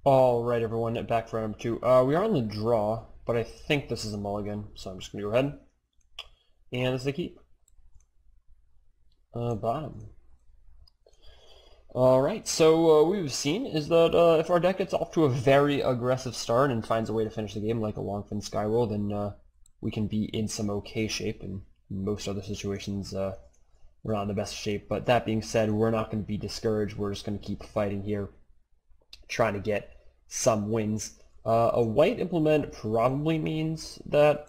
Alright everyone, back for round number 2. We are on the draw, but I think this is a mulligan, so I'm just going to go ahead. And this is a keep. Bottom. Alright, so what we've seen is that if our deck gets off to a very aggressive start and finds a way to finish the game like a Longfin Skyroll, then we can be in some okay shape. In most other situations, we're not in the best shape. But that being said, we're not going to be discouraged. We're just going to keep fighting here, trying to get some wins. A white implement probably means that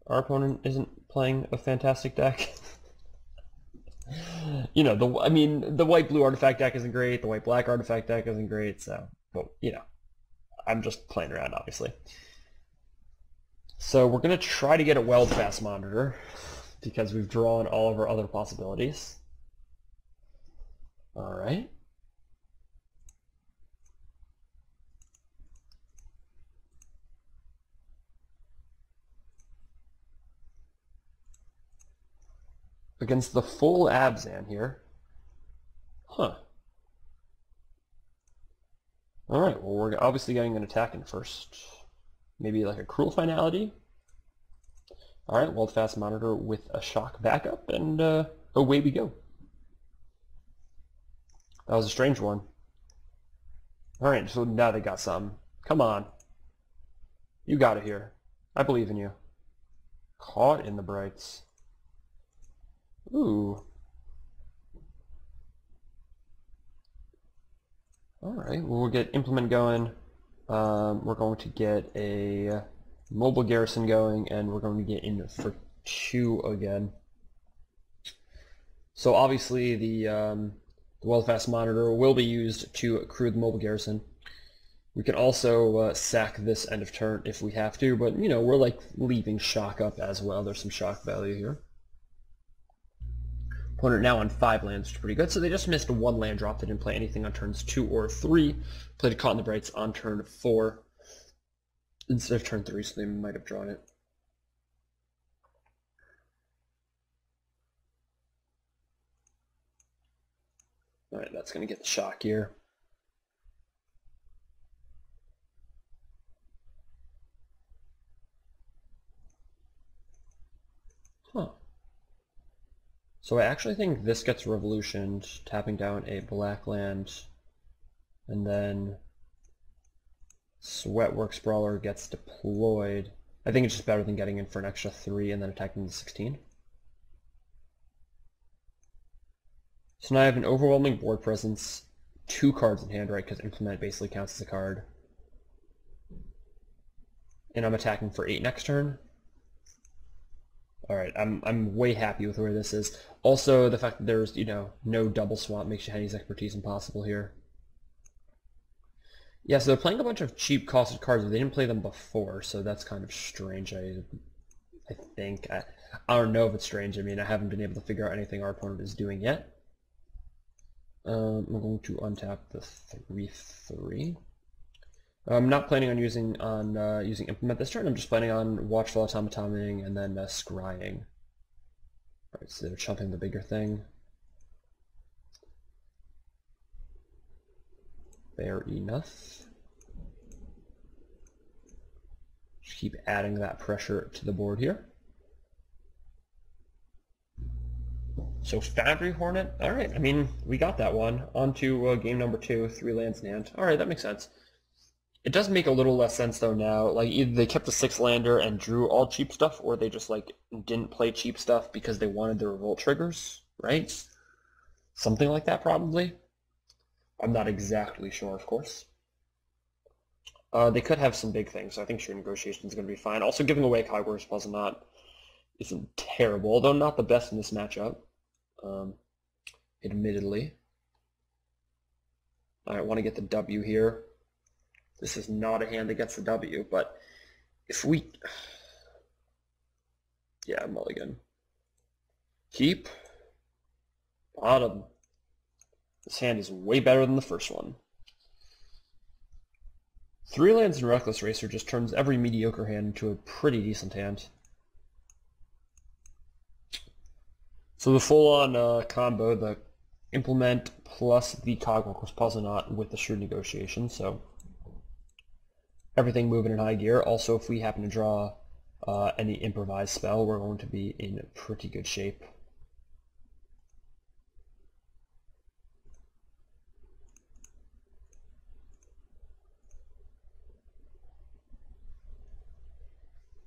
our opponent isn't playing a fantastic deck. You know, the white-blue artifact deck isn't great, the white-black artifact deck isn't great, so, but, you know, I'm just playing around, obviously. So we're going to try to get a Weld-Fast Monitor, because we've drawn all of our other possibilities. Alright. Against the full Abzan here. Huh. Alright, well we're obviously getting an attack in first. Maybe like a Cruel Finality. Alright, Weld-Fast Monitor with a shock backup, and away we go. That was a strange one. Alright, so now they got some. Come on. You got it here. I believe in you. Caught in the Brights. Ooh. Alright, well we'll get Implement going. We're going to get a Mobile Garrison going, and we're going to get in for 2 again. So obviously the Weld-Fast Monitor will be used to accrue the Mobile Garrison. We can also sack this end of turn if we have to, but you know, we're like leaving shock up as well. There's some shock value here. Opponent now on 5 lands, which is pretty good. So they just missed 1 land drop. They didn't play anything on turns 2 or 3. Played a Caught in the Brights on turn 4 instead of turn 3, so they might have drawn it. Alright, that's going to get the shock here. Huh. So I actually think this gets revolutioned, tapping down a black land, and then Sweatworks Brawler gets deployed. I think it's just better than getting in for an extra 3 and then attacking the 16. So now I have an overwhelming board presence, 2 cards in hand, right, because Implement basically counts as a card. And I'm attacking for 8 next turn. Alright, I'm way happy with where this is. Also, the fact that there's, you know, no double swap makes Henny's Expertise impossible here. Yeah, so they're playing a bunch of cheap costed cards, but they didn't play them before, so that's kind of strange, I think. I don't know if it's strange. I mean, I haven't been able to figure out anything our opponent is doing yet. I'm going to untap the 3/3. I'm not planning on using Implement this turn. I'm just planning on Watchful Automatoming and then Scrying. Alright, so they're chumping the bigger thing. Fair enough. Just keep adding that pressure to the board here. So Foundry Hornet, alright, I mean, we got that one. On to game number 2, 3 lands in hand. Alright, that makes sense. It does make a little less sense though now, like either they kept the 6-lander and drew all cheap stuff, or they just like didn't play cheap stuff because they wanted the revolt triggers, right? Something like that probably. I'm not exactly sure, of course. They could have some big things, so I think Sure Negotiation is going to be fine. Also giving away Cogwar's Puzzle isn't terrible, although not the best in this matchup. Admittedly. I want to get the W here. This is not a hand that gets the W, but if we... Yeah, mulligan. Keep. Bottom. This hand is way better than the first one. 3 lands in Reckless Racer just turns every mediocre hand into a pretty decent hand. So the full-on combo, the Implement plus the Cogwar's Puzzle with the Shrewd Negotiation, so everything moving in high gear. Also, if we happen to draw any improvised spell, we're going to be in pretty good shape.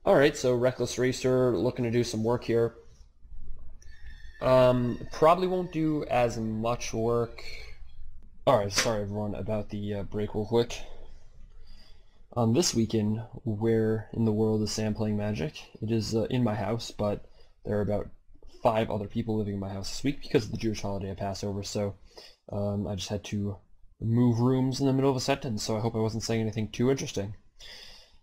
Alright, so Reckless Racer looking to do some work here. Probably won't do as much work. Alright, sorry everyone about the break real quick. This weekend, where in the world is Sam playing Magic? It is in my house, but there are about 5 other people living in my house this week because of the Jewish holiday of Passover, so I just had to move rooms in the middle of a sentence, so I hope I wasn't saying anything too interesting.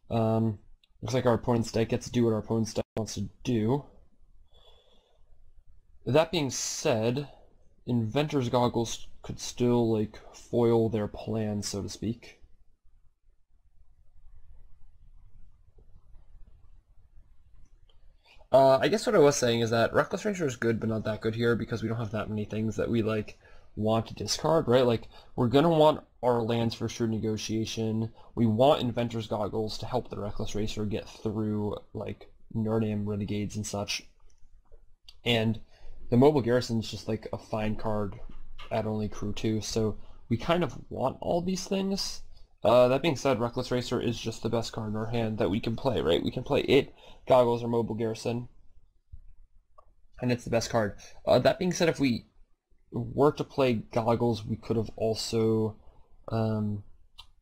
Looks like our opponent's deck gets to do what our opponent's deck wants to do. That being said, Inventor's Goggles could still, like, foil their plan, so to speak. I guess what I was saying is that Reckless Racer is good, but not that good here, because we don't have that many things that we, like, want to discard, right? Like, we're gonna want our lands for sure negotiation. We want Inventor's Goggles to help the Reckless Racer get through, like, Nurnam Renegades and such. And the Mobile Garrison's just, like, a fine card at only Crew 2, so we kind of want all these things. That being said, Reckless Racer is just the best card in our hand that we can play, right? We can play it, Goggles, or Mobile Garrison, and it's the best card. That being said, if we were to play Goggles, we could have also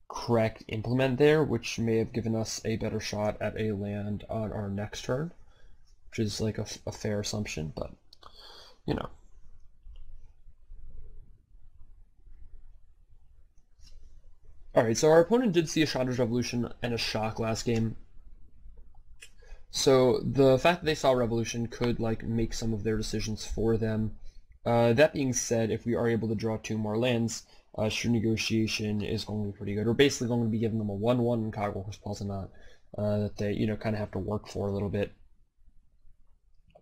correct Implement there, which may have given us a better shot at a land on our next turn, which is like a fair assumption, but, you know. Alright, so our opponent did see a Chandra's Revolution and a Shock last game. So the fact that they saw Revolution could, like, make some of their decisions for them. That being said, if we are able to draw 2 more lands, Sure Negotiation is going to be pretty good. We're basically going to be giving them a 1/1 in Cogwalker's Pulse that they, you know, kind of have to work for a little bit.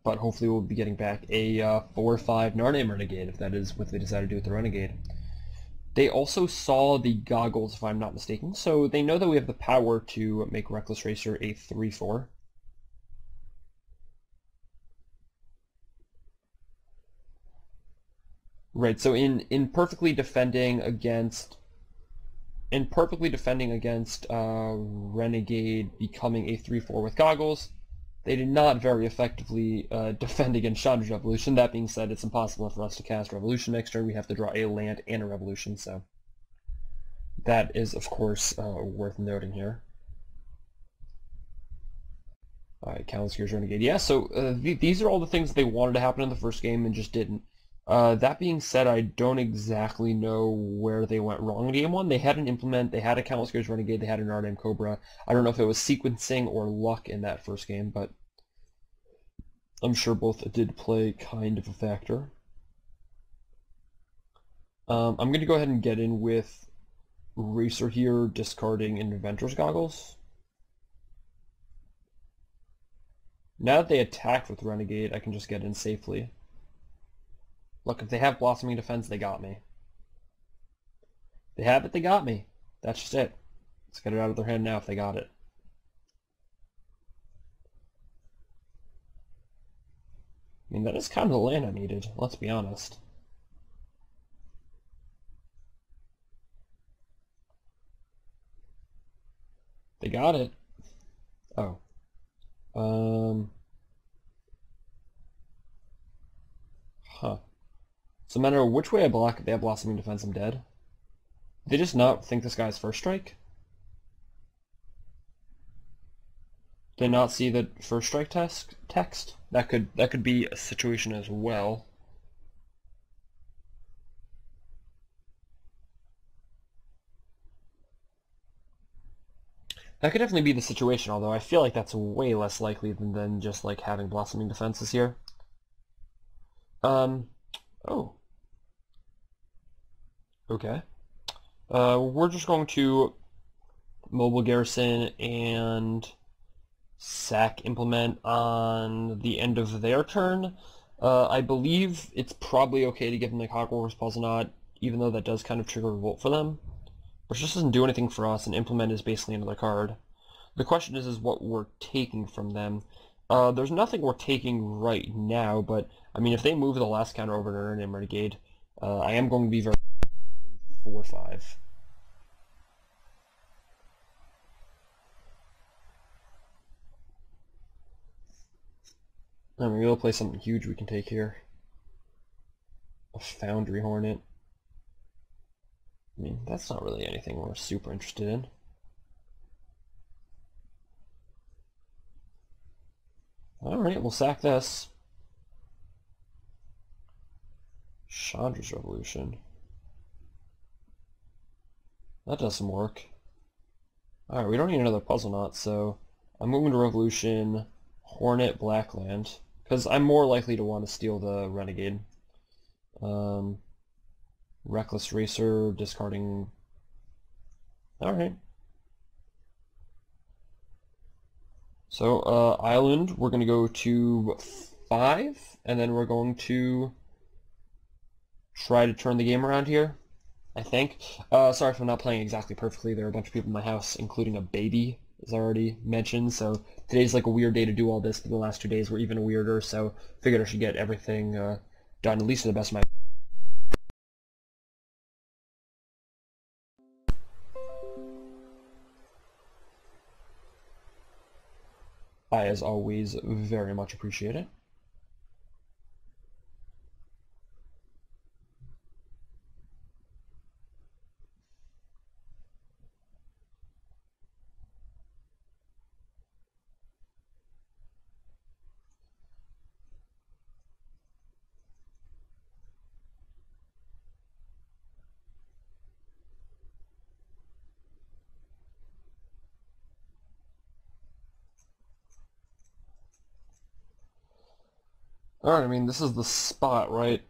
But hopefully we'll be getting back a 4/5 Nurnam Renegade, if that is what they decide to do with the Renegade. They also saw the Goggles, if I'm not mistaken, so they know that we have the power to make Reckless Racer a 3/4. Right, so in perfectly defending against Renegade becoming a 3/4 with Goggles, they did not very effectively defend against Chandra's Revolution. That being said, it's impossible for us to cast Revolution next turn. We have to draw a land and a Revolution, so that is, of course, worth noting here. Alright, Countless Gears Renegade. Yeah, so these are all the things that they wanted to happen in the first game and just didn't. That being said, I don't exactly know where they went wrong in Game 1. They had an Implement, they had a Countless Gears Renegade, they had an Nurnam Cobra. I don't know if it was sequencing or luck in that first game, but I'm sure both did play kind of a factor. I'm going to go ahead and get in with Racer here, discarding Inventor's Goggles. Now that they attacked with Renegade, I can just get in safely. Look, if they have Blossoming Defense, they got me. They have it, they got me. That's just it. Let's get it out of their hand now if they got it. I mean, that is kind of the land I needed, let's be honest. They got it. Oh. Huh. So no matter which way I block, if they have Blossoming Defense, I'm dead. They just not think this guy's first strike? Did they not see the first strike text? That could be a situation as well. That could definitely be the situation, although I feel like that's way less likely than just like having Blossoming Defenses here. Oh. Okay. We're just going to Mobile Garrison and sack Implement on the end of their turn. I believe it's probably okay to give them the Cogwalker's Puzzle Knot, even though that does kind of trigger Revolt for them. which just doesn't do anything for us, and implement is basically another card. The question is what we're taking from them. There's nothing we're taking right now, but I mean, if they move the last counter over to Nurname Renegade, I am going to be very 4-5. I mean, we'll play something huge we can take here. A Foundry Hornet. I mean, that's not really anything we're super interested in. Alright, we'll sack this. Chandra's Revolution. That does some work. Alright, we don't need another Puzzle Knot, so I'm moving to Revolution, Hornet, Blackland, because I'm more likely to want to steal the Renegade. Reckless Racer, discarding... Alright. So, Island, we're going to go to 5, and then we're going to try to turn the game around here, I think. Sorry if I'm not playing exactly perfectly. There are a bunch of people in my house, including a baby, as I already mentioned, so today's like a weird day to do all this, but the last 2 days were even weirder, so figured I should get everything done, at least to the best of my... I, as always, very much appreciate it. Alright, I mean, this is the spot, right?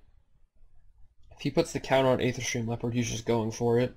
If he puts the counter on Aether Stream Leopard, he's just going for it.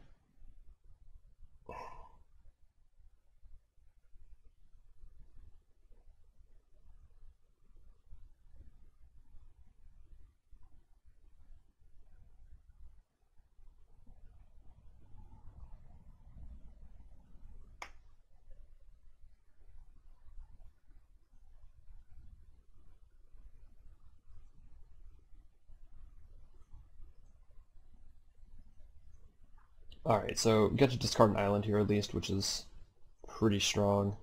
Alright, so we get to discard an island here at least, which is pretty strong.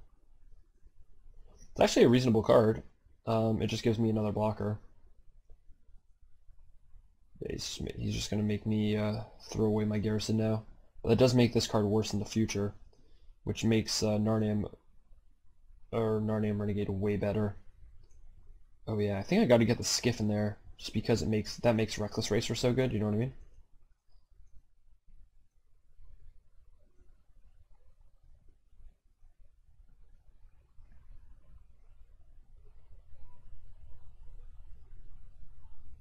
It's actually a reasonable card. It just gives me another blocker. Yeah, he's just going to make me throw away my Garrison now. But that does make this card worse in the future, which makes Narnam Renegade way better. Oh yeah, I think I got to get the Skiff in there, just because that makes Reckless Racer so good, you know what I mean?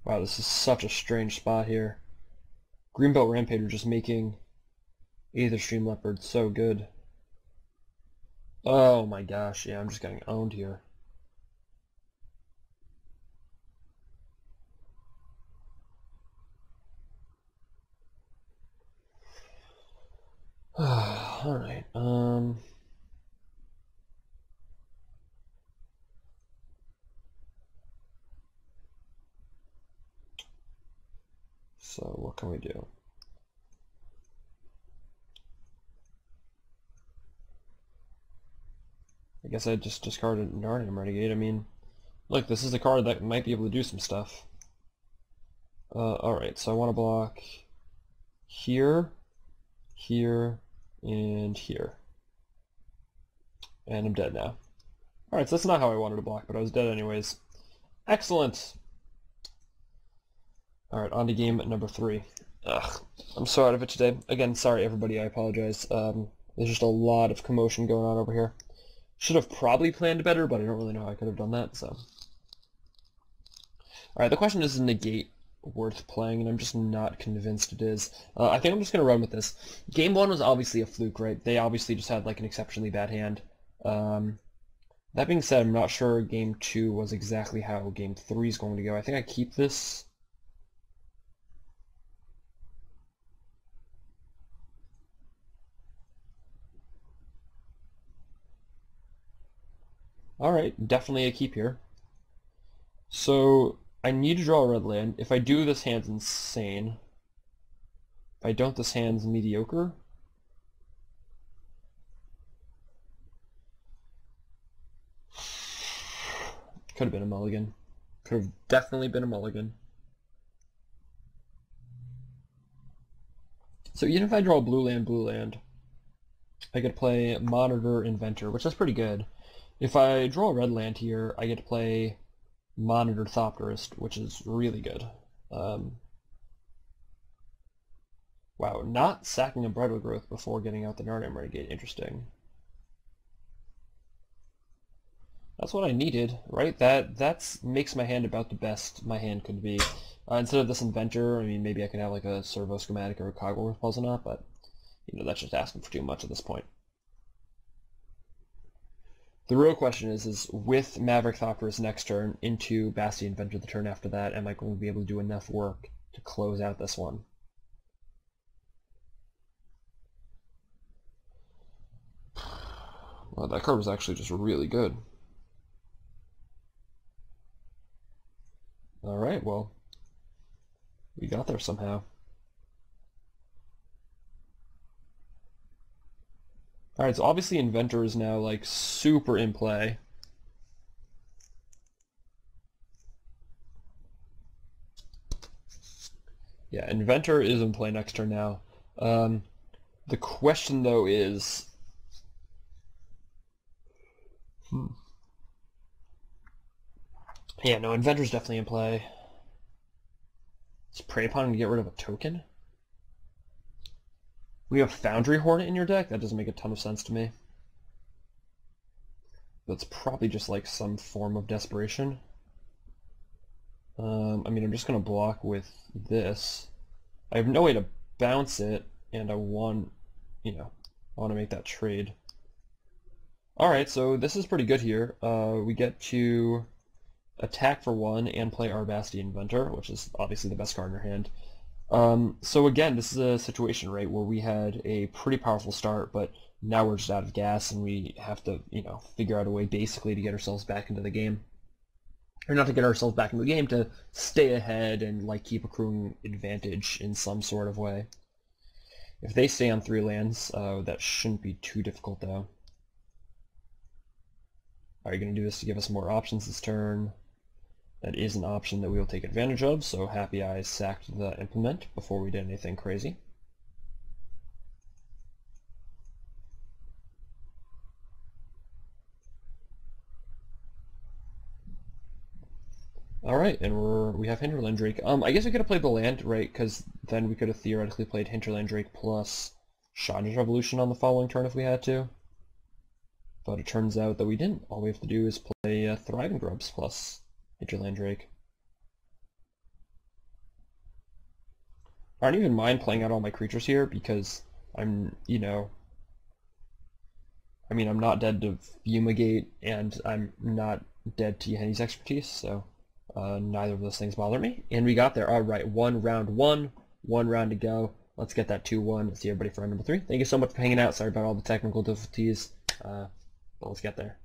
Wow, this is such a strange spot here. Greenbelt Rampager just making Aether Stream Leopard so good. Oh my gosh, yeah, I'm just getting owned here. Alright, so what can we do? I guess I just discarded Narnium Renegade. I mean, look, this is a card that might be able to do some stuff. Alright, so I want to block here, here, and here. And I'm dead now. Alright, so that's not how I wanted to block, but I was dead anyways. Excellent! Alright, on to game number 3. Ugh, I'm so out of it today. Again, sorry everybody, I apologize. There's just a lot of commotion going on over here. Should have probably planned better, but I don't really know how I could have done that, so. Alright, the question is negate worth playing, and I'm just not convinced it is. I think I'm just going to run with this. Game 1 was obviously a fluke, right? They obviously just had like an exceptionally bad hand. That being said, I'm not sure Game 2 was exactly how Game 3 is going to go. I think I keep this. Alright, definitely a keep here. So, I need to draw a red land. If I do, this hand's insane. If I don't, this hand's mediocre. Could have been a mulligan. Could have definitely been a mulligan. So even if I draw blue land, I get to play Monitor Inventor, which is pretty good. If I draw a red land here, I get to play Monitor Thopterist, which is really good. Wow, not sacking a Bridal Growth before getting out the Narnam Renegade. Interesting. That's what I needed, right? That makes my hand about the best my hand could be. Instead of this Inventor, I mean, maybe I could have like a Servo Schematic or a Cogworth Puzzle Knot, but that's just asking for too much at this point. The real question is with Maverick Thopterist next turn into Basti Inventor the turn after that, am I going to be able to do enough work to close out this one? Well, that card was actually just really good. Alright, well, we got there somehow. Alright, so obviously Inventor is now, like, super in play. Yeah, Inventor is in play next turn now. The question, though, is... Yeah, no, Inventor's definitely in play. Is Prey upon him to get rid of a token? We have Foundry Hornet in your deck? That doesn't make a ton of sense to me. That's probably just like some form of desperation. I mean, I'm just going to block with this. I have no way to bounce it, and I want, I want to make that trade. Alright, so this is pretty good here. We get to attack for 1 and play our Basti Inventor, which is obviously the best card in our hand. So again, this is a situation, right, where we had a pretty powerful start, but now we're just out of gas and we have to, figure out a way basically to get ourselves back into the game. Or not to get ourselves back into the game, to stay ahead and like keep accruing advantage in some sort of way. If they stay on 3 lands, that shouldn't be too difficult though. Are you going to do this to give us more options this turn? That is an option that we will take advantage of, so Happy Eyes sacked the implement before we did anything crazy. Alright, and we have Hinterland Drake. I guess we could have played the land, right, because then we could have theoretically played Hinterland Drake plus Chandra's Revolution on the following turn if we had to. But it turns out that we didn't. All we have to do is play Thriving Grubs plus Hinterland Drake. I don't even mind playing out all my creatures here because I'm, I'm not dead to Fumigate and I'm not dead to Yahenni's Expertise, so neither of those things bother me. And we got there. Alright, one round to go. Let's get that 2-1. See everybody for round number 3. Thank you so much for hanging out. Sorry about all the technical difficulties. But let's get there.